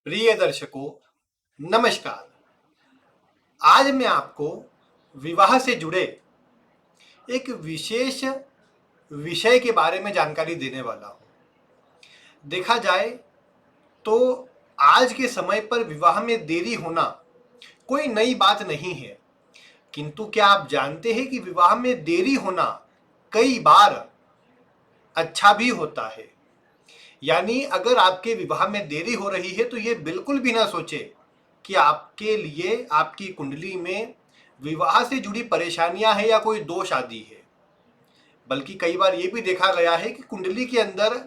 प्रिय दर्शकों, नमस्कार। आज मैं आपको विवाह से जुड़े एक विशेष विषय के बारे में जानकारी देने वाला हूँ। देखा जाए तो आज के समय पर विवाह में देरी होना कोई नई बात नहीं है, किंतु क्या आप जानते हैं कि विवाह में देरी होना कई बार अच्छा भी होता है। यानी अगर आपके विवाह में देरी हो रही है तो ये बिल्कुल भी ना सोचे कि आपके लिए आपकी कुंडली में विवाह से जुड़ी परेशानियां हैं या कोई दोष आदि है। बल्कि कई बार ये भी देखा गया है कि कुंडली के अंदर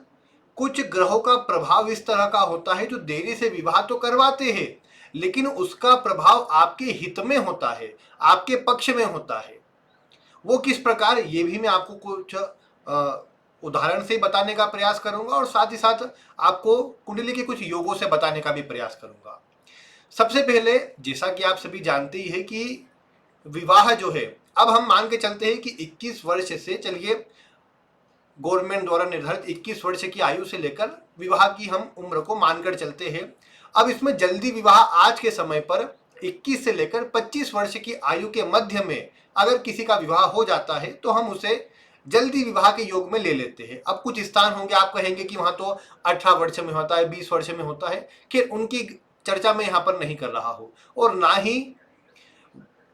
कुछ ग्रहों का प्रभाव इस तरह का होता है जो देरी से विवाह तो करवाते हैं, लेकिन उसका प्रभाव आपके हित में होता है, आपके पक्ष में होता है। वो किस प्रकार, ये भी मैं आपको कुछ उदाहरण से बताने का प्रयास करूंगा और साथ ही साथ आपको कुंडली के कुछ योगों से बताने का भी प्रयास करूंगा। सबसे पहले, जैसा कि आप सभी जानते ही है कि विवाह जो है, अब हम मान के चलते हैं कि 21 वर्ष से, चलिए गवर्नमेंट द्वारा निर्धारित 21 वर्ष की आयु से लेकर विवाह की हम उम्र को मानकर चलते हैं। अब इसमें जल्दी विवाह आज के समय पर 21 से लेकर 25 वर्ष की आयु के मध्य में अगर किसी का विवाह हो जाता है तो हम उसे जल्दी विवाह के योग में ले लेते हैं। अब कुछ स्थान होंगे, आप कहेंगे कि वहां तो 18 वर्ष में होता है, 20 वर्ष में होता है। खैर, उनकी चर्चा मैं यहाँ पर नहीं कर रहा हूँ, और ना ही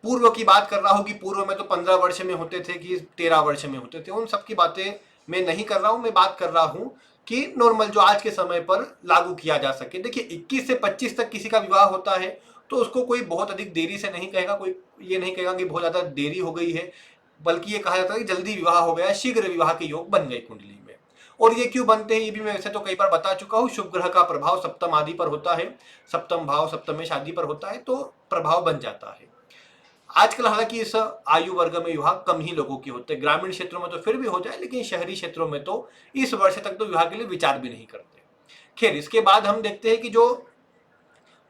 पूर्व की बात कर रहा हूँ कि पूर्व में तो 15 वर्ष में होते थे कि 13 वर्ष में होते थे। उन सब की बातें मैं नहीं कर रहा हूँ। मैं बात कर रहा हूँ कि नॉर्मल जो आज के समय पर लागू किया जा सके। देखिए, 21 से 25 तक किसी का विवाह होता है तो उसको कोई बहुत अधिक देरी से नहीं कहेगा, कोई ये नहीं कहेगा कि बहुत ज्यादा देरी हो गई है, बल्कि ये कहा जाता है कि जल्दी विवाह हो गया, शीघ्र विवाह के योग बन गए कुंडली में। और ये क्यों बनते हैं ये भी मैं वैसे तो कई बार बता चुका हूँ। शुभ ग्रह का प्रभाव सप्तम आदि पर होता है, सप्तम भाव सप्तमेश आदि पर होता है, तो प्रभाव बन जाता है। आजकल हालांकि इस आयु वर्ग में विवाह कम ही लोगों के होते हैं। ग्रामीण क्षेत्रों में तो फिर भी हो जाए, लेकिन शहरी क्षेत्रों में तो इस वर्ष तक तो विवाह के लिए विचार भी नहीं करते। खैर, इसके बाद हम देखते हैं कि जो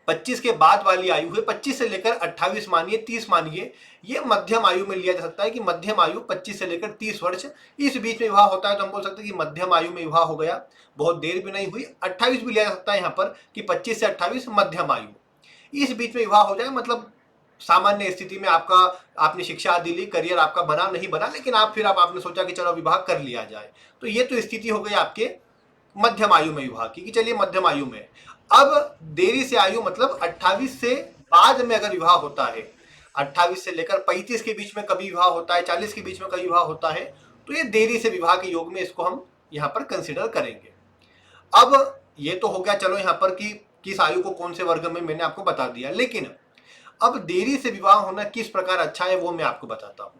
25 के बाद वाली आयु है, 25 से लेकर 28 मानिए, 30 मानिए, ये मध्यम आयु में लिया जा सकता है कि मध्यम आयु 25 से लेकर 30 वर्ष, इस बीच में विवाह होता है तो हम बोल सकते हैं कि मध्यम आयु में विवाह हो गया, बहुत देर भी नहीं हुई। 28 भी लिया जा सकता है यहाँ पर कि 25 से 28 मध्यम आयु, इस बीच में विवाह हो जाए, मतलब सामान्य स्थिति में आपका, आपने शिक्षा आदि ली, करियर आपका बना नहीं बना, लेकिन आपने सोचा कि चलो विवाह कर लिया जाए, तो ये तो स्थिति हो गई आपके मध्यम आयु में विवाह की, कि चलिए मध्यम आयु में। अब देरी से आयु मतलब 28 से बाद में अगर विवाह होता है, 28 से लेकर 35 के बीच में कभी विवाह होता है, 40 के बीच में कभी विवाह होता है, तो ये देरी से विवाह के योग में इसको हम यहाँ पर कंसिडर करेंगे। अब ये तो हो गया चलो यहाँ पर कि किस आयु को कौन से वर्ग में, मैंने आपको बता दिया। लेकिन अब देरी से विवाह होना किस प्रकार अच्छा है वो मैं आपको बताता हूँ।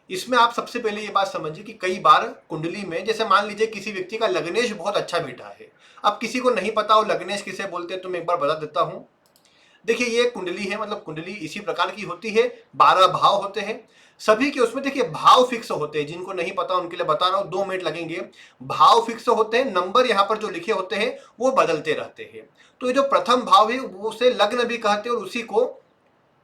इसमें आप सबसे पहले ये बात समझिए कि कई बार कुंडली में, जैसे मान लीजिए किसी व्यक्ति का लग्नेश बहुत अच्छा बैठा है, अब किसी को नहीं पता हो लग्नेश किसे बोलते हैं तो मैं एक बार बता देता हूँ। देखिए, ये कुंडली है, मतलब कुंडली इसी प्रकार की होती है, 12 भाव होते हैं सभी के। उसमें देखिए भाव फिक्स होते हैं, जिनको नहीं पता उनके लिए बता रहा हूँ, 2 मिनट लगेंगे। भाव फिक्स होते हैं, नंबर यहाँ पर जो लिखे होते हैं वो बदलते रहते हैं। तो ये जो प्रथम भाव है वो उसे लग्न भी कहते हैं, और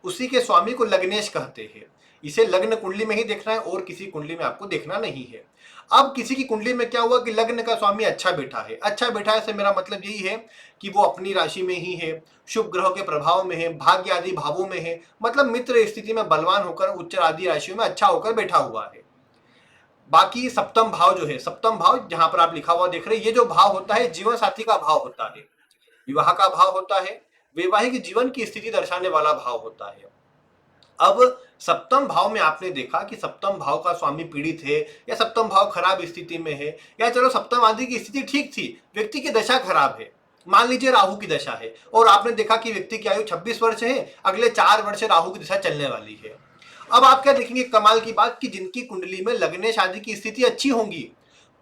उसी के स्वामी को लग्नेश कहते हैं। इसे लग्न कुंडली में ही देखना है और किसी कुंडली में आपको देखना नहीं है। अब किसी की कुंडली में क्या हुआ कि लग्न का स्वामी अच्छा बैठा है, अच्छा बैठा है से मेरा मतलब यही है कि वो अपनी राशि में ही है, शुभ ग्रहों के प्रभाव में है, भाग्य आदि भावों में है, मतलब मित्र स्थिति में बलवान होकर उच्च आदि राशियों में अच्छा होकर बैठा हुआ है। बाकी सप्तम भाव जो है, सप्तम भाव जहां पर आप लिखा हुआ देख रहे हैं, ये जो भाव होता है जीवन साथी का भाव होता है, विवाह का भाव होता है, वैवाहिक जीवन की स्थिति दर्शाने वाला भाव होता है। अब सप्तम भाव में आपने देखा कि सप्तम भाव का स्वामी पीड़ित है या सप्तम भाव खराब स्थिति में है, या चलो सप्तम आदि की स्थिति ठीक थी, व्यक्ति की दशा खराब है, मान लीजिए राहु की दशा है, और आपने देखा कि व्यक्ति की आयु 26 वर्ष है, अगले 4 वर्ष राहु की दशा चलने वाली है। अब आप क्या देखेंगे कमाल की बात कि जिनकी कुंडली में लग्नेश आदि की स्थिति अच्छी होंगी,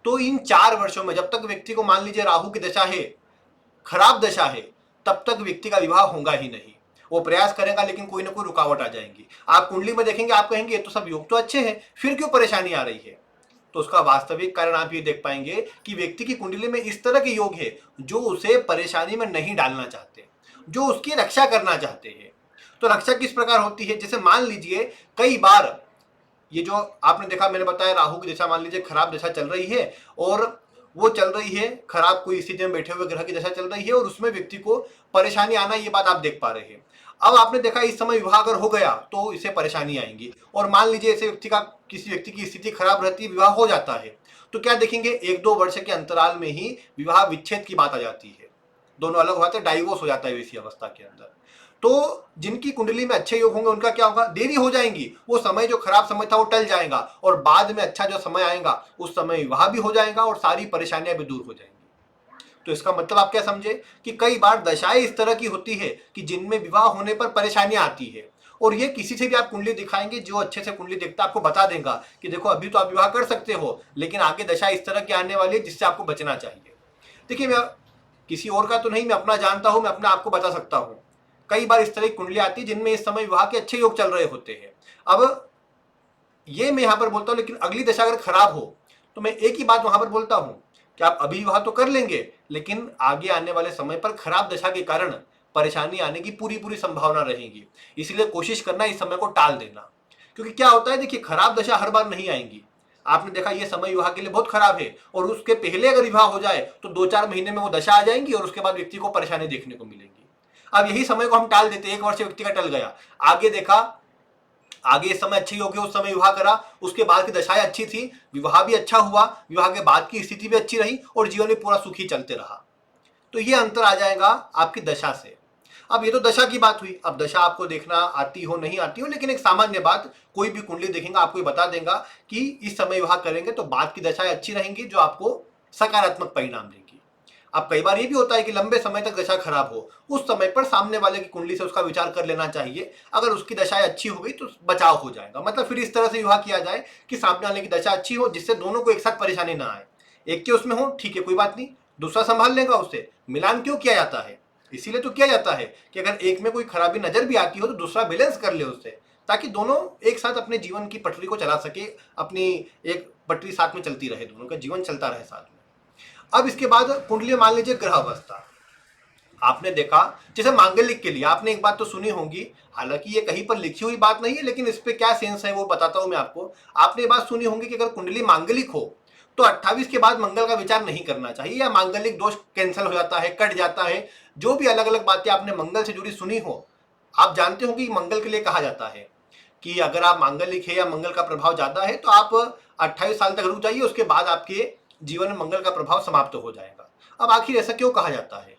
तो इन 4 वर्षों में जब तक व्यक्ति को मान लीजिए राहु की दशा है, खराब दशा है, तब तक व्यक्ति का विवाह होगा ही नहीं। वो प्रयास करेगा लेकिन कोई ना कोई रुकावट आ जाएंगी। आप कुंडली में देखेंगे, आप कहेंगे ये तो सब योग तो अच्छे हैं, फिर क्यों परेशानी आ रही है? तो उसका वास्तविक कारण आप ये देख पाएंगे कि व्यक्ति की कुंडली में इस तरह के योग है जो उसे परेशानी में नहीं डालना चाहते, जो उसकी रक्षा करना चाहते हैं। तो रक्षा किस प्रकार होती है? जैसे मान लीजिए कई बार ये जो आपने देखा, मैंने बताया राहु की दशा मान लीजिए खराब दशा चल रही है, और वो चल रही है, खराब कोई स्थिति में बैठे हुए ग्रह की दशा चल रही है और उसमें व्यक्ति को परेशानी आना, ये बात आप देख पा रहे हैं। अब आपने देखा इस समय विवाह अगर हो गया तो इसे परेशानी आएंगी, और मान लीजिए ऐसे किसी व्यक्ति की स्थिति खराब रहती है, विवाह हो जाता है, तो क्या देखेंगे, 1-2 वर्ष के अंतराल में ही विवाह विच्छेद की बात आ जाती है, दोनों अलग हो जाते हैं, डाइवोर्स हो जाता है वैसी अवस्था के अंदर। तो जिनकी कुंडली में अच्छे योग होंगे उनका क्या होगा, देरी हो जाएंगी, वो समय जो खराब समय था वो टल जाएगा, और बाद में अच्छा जो समय आएगा उस समय विवाह भी हो जाएगा और सारी परेशानियां भी दूर हो जाएंगी। तो इसका मतलब आप क्या समझे कि कई बार दशाएं इस तरह की होती है कि जिनमें विवाह होने पर परेशानियां आती है, और ये किसी से भी आप कुंडली दिखाएंगे, जो अच्छे से कुंडली देखता है आपको बता देगा कि देखो अभी तो आप विवाह कर सकते हो, लेकिन आगे दशा इस तरह की आने वाली है जिससे आपको बचना चाहिए। देखिए, मैं किसी और का तो नहीं, मैं अपना जानता हूं, मैं अपने आप को बता सकता हूं। कई बार इस तरह की कुंडली आती है जिनमें इस समय विवाह के अच्छे योग चल रहे होते हैं। अब ये मैं यहां पर बोलता हूं, लेकिन अगली दशा अगर खराब हो तो मैं एक ही बात वहां पर बोलता हूं कि आप अभी विवाह तो कर लेंगे, लेकिन आगे आने वाले समय पर खराब दशा के कारण परेशानी आने की पूरी पूरी संभावना रहेगी। इसलिए कोशिश करना इस समय को टाल देना, क्योंकि क्या होता है, देखिए, खराब दशा हर बार नहीं आएंगी। आपने देखा ये समय विवाह के लिए बहुत खराब है, और उसके पहले अगर विवाह हो जाए तो 2-4 महीने में वो दशा आ जाएंगी और उसके बाद व्यक्ति को परेशानी देखने को मिलेगी। अब यही समय को हम टाल देते, 1 वर्ष व्यक्ति का टल गया, आगे देखा, आगे इस समय अच्छी होगी, उस समय विवाह करा, उसके बाद की दशाएं अच्छी थी, विवाह भी अच्छा हुआ, विवाह के बाद की स्थिति भी अच्छी रही और जीवन भी पूरा सुखी चलते रहा। तो ये अंतर आ जाएगा आपकी दशा से। अब ये तो दशा की बात हुई, अब दशा आपको देखना आती हो नहीं आती हो, लेकिन एक सामान्य बात, कोई भी कुंडली देखेगा आपको ये बता देगा कि इस समय विवाह करेंगे तो बाद की दशाएं अच्छी रहेंगी जो आपको सकारात्मक परिणाम देंगी। अब कई बार ये भी होता है कि लंबे समय तक दशा खराब हो, उस समय पर सामने वाले की कुंडली से उसका विचार कर लेना चाहिए, अगर उसकी दशाएं अच्छी हो गई तो बचाव हो जाएगा। मतलब फिर इस तरह से विवाह किया जाए कि सामने वाले की दशा अच्छी हो, जिससे दोनों को एक साथ परेशानी ना आए। एक के उसमें हो ठीक है, कोई बात नहीं, दूसरा संभाल लेगा उससे। मिलान क्यों किया जाता है, इसीलिए तो किया जाता है कि अगर एक में कोई खराबी नजर भी आती हो तो दूसरा बैलेंस कर ले उससे, ताकि दोनों एक साथ अपने जीवन की पटरी को चला सके, अपनी एक पटरी साथ में चलती रहे, दोनों का जीवन चलता रहे साथ में। अब इसके बाद कुंडली में मान लीजिए ग्रह अवस्था, आपने देखा, जैसे मांगलिक के लिए आपने एक बात तो सुनी होगी, हालांकि ये कहीं पर लिखी हुई बात नहीं है, लेकिन इस पे क्या सेंस है वो बताता हूं मैं आपको। आपने ये बात सुनी होगी कि अगर कुंडली मांगलिक हो तो 28 के बाद मंगल का विचार नहीं करना चाहिए, या मांगलिक दोष कैंसिल हो जाता है, कट जाता है। जो भी अलग अलग बातें आपने मंगल से जुड़ी सुनी हो, आप जानते हो कि मंगल के लिए कहा जाता है कि अगर आप मांगलिक है या मंगल का प्रभाव ज्यादा है तो आप 28 साल तक रुक जाइए, उसके बाद आपके जीवन में मंगल का प्रभाव समाप्त हो जाएगा। अब आखिर ऐसा क्यों कहा जाता है,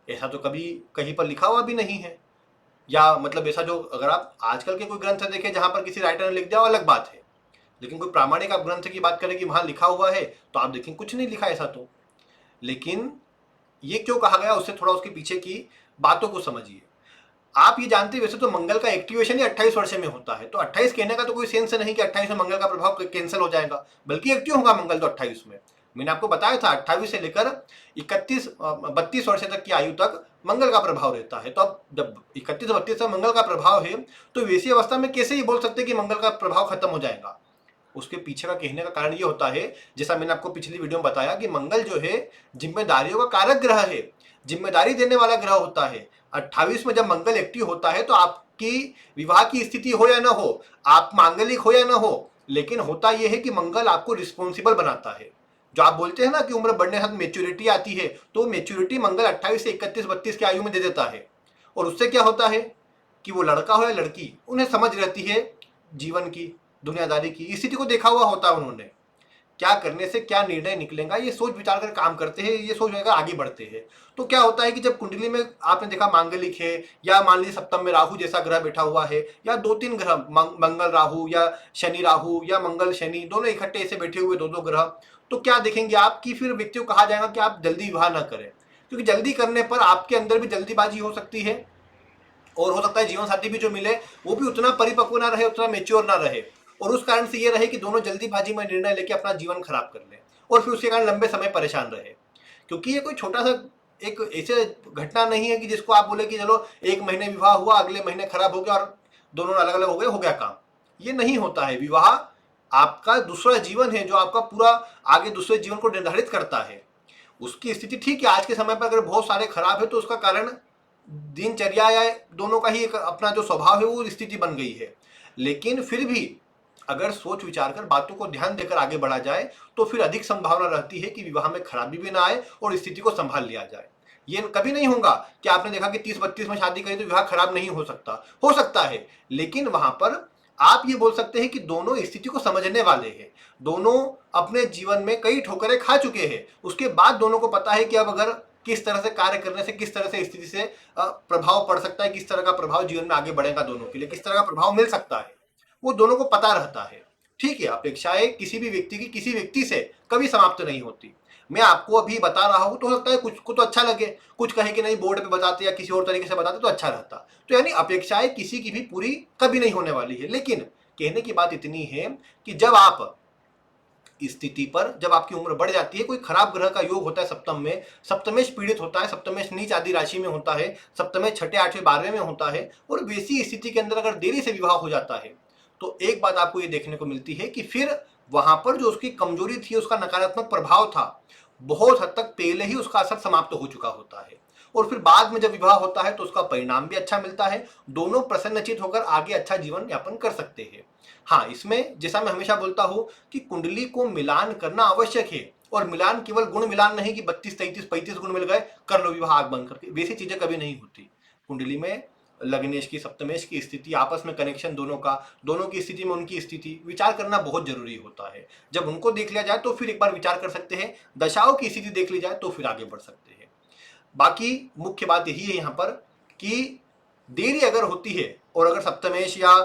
ऐसा तो कभी कहीं पर लिखा हुआ भी नहीं है, या मतलब ऐसा जो अगर आप आजकल के कोई ग्रंथ देखें जहां पर किसी राइटर ने लिख दिया अलग बात है, लेकिन कोई प्रामाणिक आप ग्रंथ की बात करें कि वहां लिखा हुआ है तो आप देखें कुछ नहीं लिखा ऐसा तो। लेकिन ये क्यों कहा गया, उससे थोड़ा उसके पीछे की बातों को समझिए। आप ये जानते हैं वैसे तो मंगल का एक्टिवेशन ही 28 वर्ष में होता है, तो 28 कहने का तो कोई सेंस नहीं कि 28 में मंगल का प्रभाव कैंसिल हो जाएगा, बल्कि एक्टिव होगा मंगल तो 28 में। मैंने आपको बताया था 28 से लेकर 32 वर्ष तक की आयु तक मंगल का प्रभाव रहता है। तो अब जब 31-32 तक मंगल का प्रभाव है तो वैसी अवस्था में कैसे ही बोल सकते कि मंगल का प्रभाव खत्म हो जाएगा। उसके पीछे का कहने का कारण ये होता है, जैसा मैंने आपको पिछली वीडियो में बताया, कि मंगल जो है जिम्मेदारियों का कारक ग्रह है, जिम्मेदारी देने वाला ग्रह होता है। 28 में जब मंगल एक्टिव होता है तो आपकी विवाह की स्थिति हो या ना हो, आप मांगलिक हो या ना हो, लेकिन होता यह है कि मंगल आपको रिस्पॉन्सिबल बनाता है। जो आप बोलते हैं ना कि उम्र बढ़ने के साथ मेच्योरिटी आती है, तो मेच्योरिटी मंगल 28 से 31-32 की आयु में दे देता है। और उससे क्या होता है कि वो लड़का हो या लड़की, उन्हें समझ रहती है जीवन की, दुनियादारी की स्थिति को देखा हुआ होता है उन्होंने, क्या करने से क्या निर्णय निकलेगा ये सोच विचार कर काम करते हैं, ये सोच कर आगे बढ़ते हैं। तो क्या होता है कि जब कुंडली में आपने देखा मांगलिक है, या मान लीजिए सप्तम में राहु जैसा ग्रह बैठा हुआ है, या 2-3 ग्रह मंगल राहु या शनि राहु या मंगल शनि दोनों इकट्ठे ऐसे बैठे हुए 2-2 ग्रह, तो क्या देखेंगे आप कि फिर व्यक्ति को कहा जाएगा कि आप जल्दी विवाह ना करें, क्योंकि जल्दी करने पर आपके अंदर भी जल्दीबाजी हो सकती है, और हो सकता है जीवन साथी भी जो मिले वो भी उतना परिपक्व ना रहे, उतना मेच्योर ना रहे, और उस कारण से ये रहे कि दोनों जल्दीबाजी में निर्णय लेके अपना जीवन खराब कर ले और फिर उसके कारण लंबे समय परेशान रहे। क्योंकि ये कोई छोटा सा एक ऐसे घटना नहीं है कि जिसको आप बोले कि चलो 1 महीने विवाह हुआ, अगले महीने खराब हो गया और दोनों अलग अलग हो गया काम। ये नहीं होता है। विवाह आपका दूसरा जीवन है जो आपका पूरा आगे दूसरे जीवन को निर्धारित करता है। उसकी स्थिति ठीक है आज के समय पर अगर बहुत सारे खराब है तो उसका कारण दिनचर्या या दोनों का ही एक अपना जो स्वभाव है वो स्थिति बन गई है, लेकिन फिर भी अगर सोच विचार कर बातों को ध्यान देकर आगे बढ़ा जाए तो फिर अधिक संभावना रहती है कि विवाह में खराबी भी ना आए और स्थिति को संभाल लिया जाए। ये कभी नहीं होगा कि आपने देखा कि 30-32 में शादी करी तो विवाह खराब नहीं हो सकता है, लेकिन वहां पर आप ये बोल सकते हैं कि दोनों स्थिति को समझने वाले हैं, दोनों अपने जीवन में कई ठोकरें खा चुके हैं, उसके बाद दोनों को पता है कि अब अगर किस तरह से कार्य करने से किस तरह से स्थिति से प्रभाव पड़ सकता है, किस तरह का प्रभाव जीवन में आगे बढ़ेगा, दोनों के लिए किस तरह का प्रभाव मिल सकता है, वो दोनों को पता रहता है। ठीक है, अपेक्षाएं किसी भी व्यक्ति की किसी व्यक्ति से कभी समाप्त नहीं होती। मैं आपको अभी बता रहा हूं तो हो सकता है कुछ को तो अच्छा लगे, कुछ कहे कि नहीं बोर्ड पे बताते या किसी और तरीके से बताते तो अच्छा रहता। तो यानी अपेक्षाएं किसी की भी पूरी कभी नहीं होने वाली है। लेकिन कहने की बात इतनी है कि जब आप स्थिति पर, जब आपकी उम्र बढ़ जाती है, कोई खराब ग्रह का योग होता है सप्तम में, सप्तमेश पीड़ित होता है, सप्तमेश नीच आदि राशि में होता है, सप्तमेश छठे आठवें 12वें में होता है, और वैसी स्थिति के अंदर अगर देरी से विवाह हो जाता है तो एक बात आपको ये देखने को मिलती है कि फिर वहां पर जो उसकी कमजोरी थी, उसका नकारात्मक प्रभाव था, बहुत हद तक पहले ही उसका असर समाप्त हो चुका होता है। और फिर बाद में जब विवाह होता है तो उसका परिणाम भी अच्छा मिलता है, दोनों प्रसन्नचित होकर आगे अच्छा जीवन यापन कर सकते हैं। हाँ, इसमें जैसा मैं हमेशा बोलता हूं कि कुंडली को मिलान करना आवश्यक है, और मिलान केवल गुण मिलान नहीं कि 32 33 35 गुण मिल गए कर लो विवाह आग बंद करके, वैसी चीजें कभी नहीं होती। कुंडली में लग्नेश की सप्तमेश की स्थिति, आपस में कनेक्शन दोनों का, दोनों की स्थिति में उनकी स्थिति विचार करना बहुत जरूरी होता है। जब उनको देख लिया जाए तो फिर एक बार विचार कर सकते हैं, दशाओं की स्थिति देख ली जाए तो फिर आगे बढ़ सकते हैं। बाकी मुख्य बात यही है यहाँ पर कि देरी अगर होती है और अगर सप्तमेश या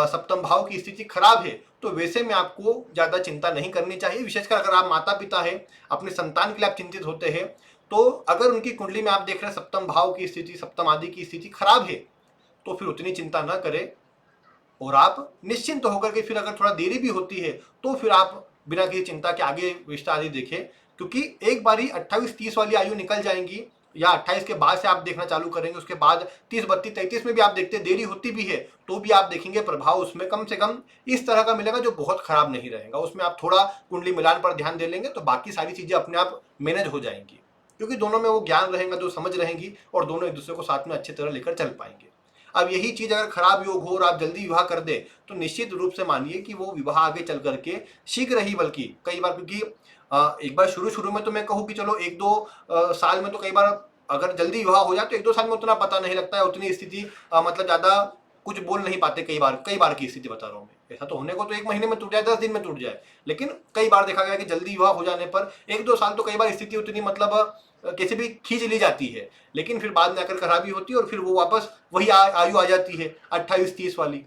सप्तम भाव की स्थिति खराब है तो वैसे में आपको ज्यादा चिंता नहीं करनी चाहिए। विशेषकर अगर आप माता पिता है, अपने संतान के लिए आप चिंतित होते हैं, तो अगर उनकी कुंडली में आप देख रहे हैं सप्तम भाव की स्थिति, सप्तम आदि की स्थिति खराब है, तो फिर उतनी चिंता न करें और आप निश्चिंत होकर के फिर अगर थोड़ा देरी भी होती है तो फिर आप बिना किसी चिंता के आगे रिश्ता आदि देखें। क्योंकि एक बार ही 28-30 वाली आयु निकल जाएंगी या 28 के बाद से आप देखना चालू करेंगे, उसके बाद 30-32-33 में भी आप देखते देरी होती भी है तो भी आप देखेंगे प्रभाव उसमें कम से कम इस तरह का मिलेगा जो बहुत खराब नहीं रहेगा। उसमें आप थोड़ा कुंडली मिलान पर ध्यान दे लेंगे तो बाकी सारी चीजें अपने आप मैनेज हो जाएंगी, क्योंकि दोनों में वो ज्ञान रहेगा, जो समझ रहेंगी, और दोनों एक दूसरे को साथ में अच्छी तरह लेकर चल पाएंगे। अब यही चीज अगर खराब योग हो और आप जल्दी विवाह कर दे तो निश्चित रूप से मानिए कि वो विवाह आगे चल करके शीघ्र ही, बल्कि कई बार, क्योंकि एक बार शुरू शुरू में तो मैं कहूँ कि चलो 1-2 साल में तो कई बार अगर जल्दी विवाह हो जाए तो 1-2 साल में उतना पता नहीं लगता है, उतनी स्थिति मतलब ज्यादा कुछ बोल नहीं पाते। कई बार की स्थिति बता रहा हूँ मैं, ऐसा तो होने को तो 1 महीने में टूट जाए, 10 दिन में टूट जाए, लेकिन कई बार देखा गया कि जल्दी विवाह हो जाने पर 1-2 साल तो कई बार स्थिति उतनी मतलब कैसे भी खींच ली जाती है, लेकिन फिर बाद में आकर खराबी होती है और फिर वो वापस वही आयु आ जाती है 28-30 वाली,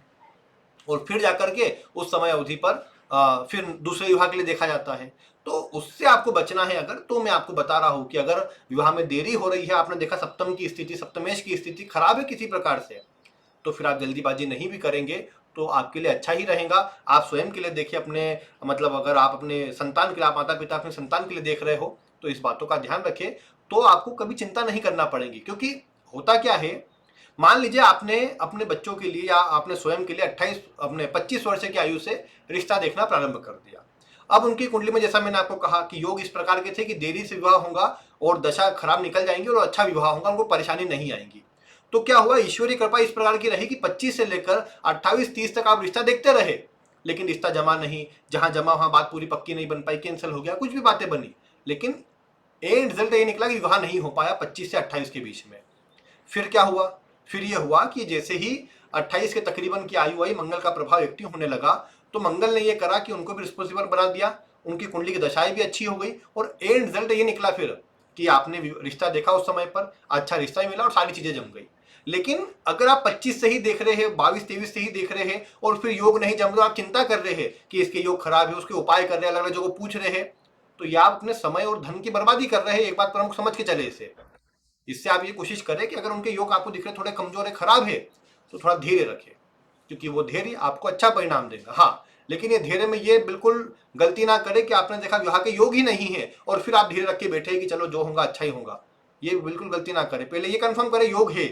और फिर जाकर के उस समय अवधि पर फिर दूसरे विवाह के लिए देखा जाता है। तो उससे आपको बचना है अगर, तो मैं आपको बता रहा हूं कि अगर विवाह में देरी हो रही है, आपने देखा सप्तम की स्थिति, सप्तमेश की स्थिति खराब है किसी प्रकार से, तो फिर आप जल्दीबाजी नहीं भी करेंगे तो आपके लिए अच्छा ही रहेगा। आप स्वयं के लिए देखिए, अपने मतलब अगर आप अपने संतान के लिए, आप माता पिता अपने संतान के लिए देख रहे हो तो इस बातों का ध्यान रखें, तो आपको कभी चिंता नहीं करना पड़ेगी। क्योंकि होता क्या है, मान लीजिए आपने अपने बच्चों के लिए या आपने स्वयं के लिए 25 वर्ष की आयु से रिश्ता देखना प्रारंभ कर दिया। अब उनकी कुंडली में जैसा मैंने आपको कहा कि योग इस प्रकार के थे कि देरी से विवाह होगा और दशा खराब निकल जाएंगी और अच्छा विवाह होगा, उनको परेशानी नहीं आएगी। तो क्या हुआ, ईश्वरीय कृपा इस प्रकार की रही कि 25 से लेकर 28-30 तक आप रिश्ता देखते रहे, लेकिन रिश्ता जमा नहीं, जहां जमा वहां बात पूरी पक्की नहीं बन पाई, कैंसिल हो गया, कुछ भी बातें बनी, लेकिन एंड रिजल्ट ये निकला कि विवाह नहीं हो पाया 25 से 28 के बीच में। फिर क्या हुआ, फिर यह हुआ कि जैसे ही 28 के तकरीबन की आयु आई, मंगल का प्रभाव एक्टिव होने लगा, तो मंगल ने यह करा कि उनको भी रिस्पॉन्सिबल बना दिया, उनकी कुंडली की दशाएं भी अच्छी हो गई, और एंड रिजल्ट ये निकला फिर कि आपने रिश्ता देखा उस समय पर, अच्छा रिश्ता ही मिला और सारी चीजें जम गई। लेकिन अगर आप 25 से ही देख रहे हैं, 22-23 से ही देख रहे हैं और फिर योग नहीं जम रहा, आप चिंता कर रहे हैं कि इसके योग खराब है, उसके उपाय कर रहे हैं, अलग अलग जगह पूछ रहे हैं, तो ये आप अपने समय और धन की बर्बादी कर रहे हैं। एक बात प्रमुख समझ के चले इसे। इससे आप ये कोशिश करें कि अगर उनके योग आपको दिख रहे थोड़े कमजोर है, खराब है, तो थोड़ा धैर्य रखें, क्योंकि वो धैर्य आपको अच्छा परिणाम देगा। हाँ, लेकिन ये धैर्य में ये बिल्कुल गलती ना करें कि आपने देखा विवाह के योग ही नहीं है और फिर आप धैर्य रख के बैठे कि चलो जो होगा अच्छा ही होगा। ये बिल्कुल गलती ना करें, पहले ये कंफर्म करें योग है।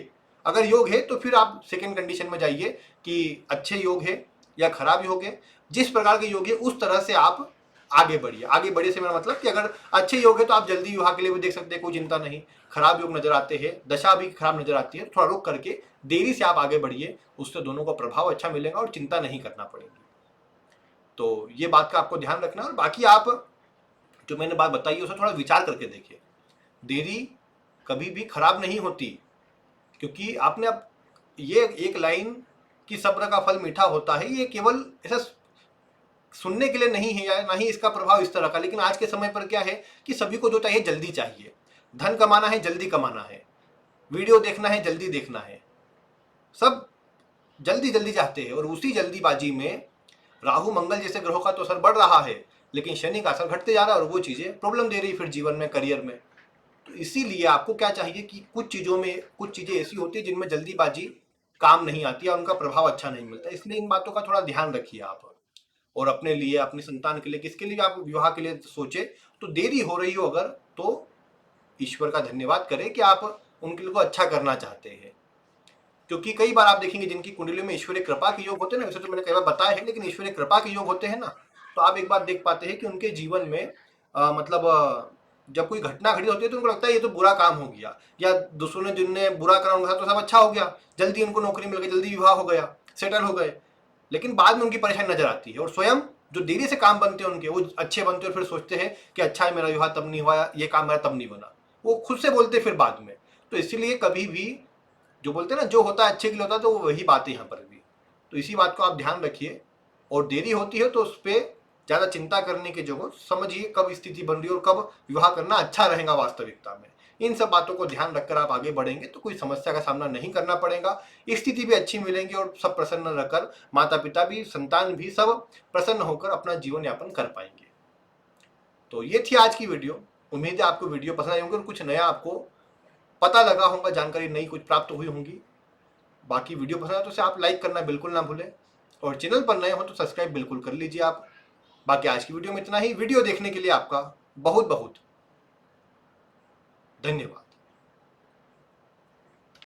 अगर योग है तो फिर आप सेकेंड कंडीशन में जाइए कि अच्छे योग है या खराब योग है, जिस प्रकार के योग है उस तरह से आप आगे बढ़िए। आगे बढ़िए से मेरा मतलब कि अगर अच्छे योग है तो आप जल्दी विवाह के लिए भी देख सकते हैं, कोई चिंता नहीं। खराब योग नजर आते हैं, दशा भी खराब नजर आती है, थोड़ा रुक करके देरी से आप आगे बढ़िए, उससे दोनों को प्रभाव अच्छा मिलेगा और चिंता नहीं करना पड़ेगी। तो ये बात का आपको ध्यान रखना, और बाकी आप जो मैंने बात बताई है उसे थोड़ा विचार करके देखिए। देरी कभी भी खराब नहीं होती, क्योंकि आपने अब ये एक लाइन कि सब्र का फल मीठा होता है, ये केवल ऐसा सुनने के लिए नहीं है, या ना ही इसका प्रभाव इस तरह का। लेकिन आज के समय पर क्या है कि सभी को जो चाहिए जल्दी चाहिए, धन कमाना है जल्दी कमाना है, वीडियो देखना है जल्दी देखना है, सब जल्दी जल्दी चाहते हैं। और उसी जल्दीबाजी में राहु मंगल जैसे ग्रहों का तो असर बढ़ रहा है, लेकिन शनि का असर घटते जा रहा है, और वो चीजें प्रॉब्लम दे रही फिर जीवन में, करियर में। तो इसीलिए आपको क्या चाहिए कि कुछ चीजों में कुछ चीजें ऐसी होती है जिनमें जल्दीबाजी काम नहीं आती है, उनका प्रभाव अच्छा नहीं मिलता। इसलिए इन बातों का थोड़ा ध्यान रखिए आप, और अपने लिए, अपनी संतान के लिए, किसके लिए आप विवाह के लिए सोचे तो देरी हो रही हो अगर, तो ईश्वर का धन्यवाद करें कि आप उनके लिए को अच्छा करना चाहते हैं। क्योंकि कई बार आप देखेंगे जिनकी कुंडली में ईश्वरीय कृपा के योग होते हैं ना, वैसे तो मैंने कई बार बताया है, लेकिन ईश्वरीय कृपा के योग होते हैं ना, तो आप एक बार देख पाते हैं कि उनके जीवन में जब कोई घटना घटित होती है तो उनको लगता है ये तो बुरा काम हो गया, या दूसरों ने जिनने बुरा करा उनका तो सब अच्छा हो गया, जल्दी उनको नौकरी मिल गई, जल्दी विवाह हो गया, सेटल हो गए। लेकिन बाद में उनकी परेशानी नजर आती है, और स्वयं जो देरी से काम बनते हैं उनके, वो अच्छे बनते हैं और फिर सोचते हैं कि अच्छा है मेरा विवाह तब नहीं हुआ, ये काम मेरा तब नहीं बना, वो खुद से बोलते फिर बाद में। तो इसीलिए कभी भी जो बोलते हैं ना, जो होता है अच्छे के लिए होता है, तो वो वही बात है यहाँ पर भी। तो इसी बात को आप ध्यान रखिए, और देरी होती है तो उस पर ज़्यादा चिंता करने की जगह समझिए कब स्थिति बन रही है और कब विवाह करना अच्छा रहेगा वास्तविकता में। इन सब बातों को ध्यान रखकर आप आगे बढ़ेंगे तो कोई समस्या का सामना नहीं करना पड़ेगा, स्थिति भी अच्छी मिलेंगी, और सब प्रसन्न रहकर, माता पिता भी, संतान भी, सब प्रसन्न होकर अपना जीवन यापन कर पाएंगे। तो ये थी आज की वीडियो। उम्मीद है आपको वीडियो पसंद आई होगी और कुछ नया आपको पता लगा होगा, जानकारी नई कुछ प्राप्त हुई होंगी। बाकी वीडियो पसंद है तो उसे आप लाइक करना बिल्कुल ना भूलें, और चैनल पर नए हो तो सब्सक्राइब बिल्कुल कर लीजिए आप। बाकी आज की वीडियो में इतना ही। वीडियो देखने के लिए आपका बहुत बहुत धन्यवाद।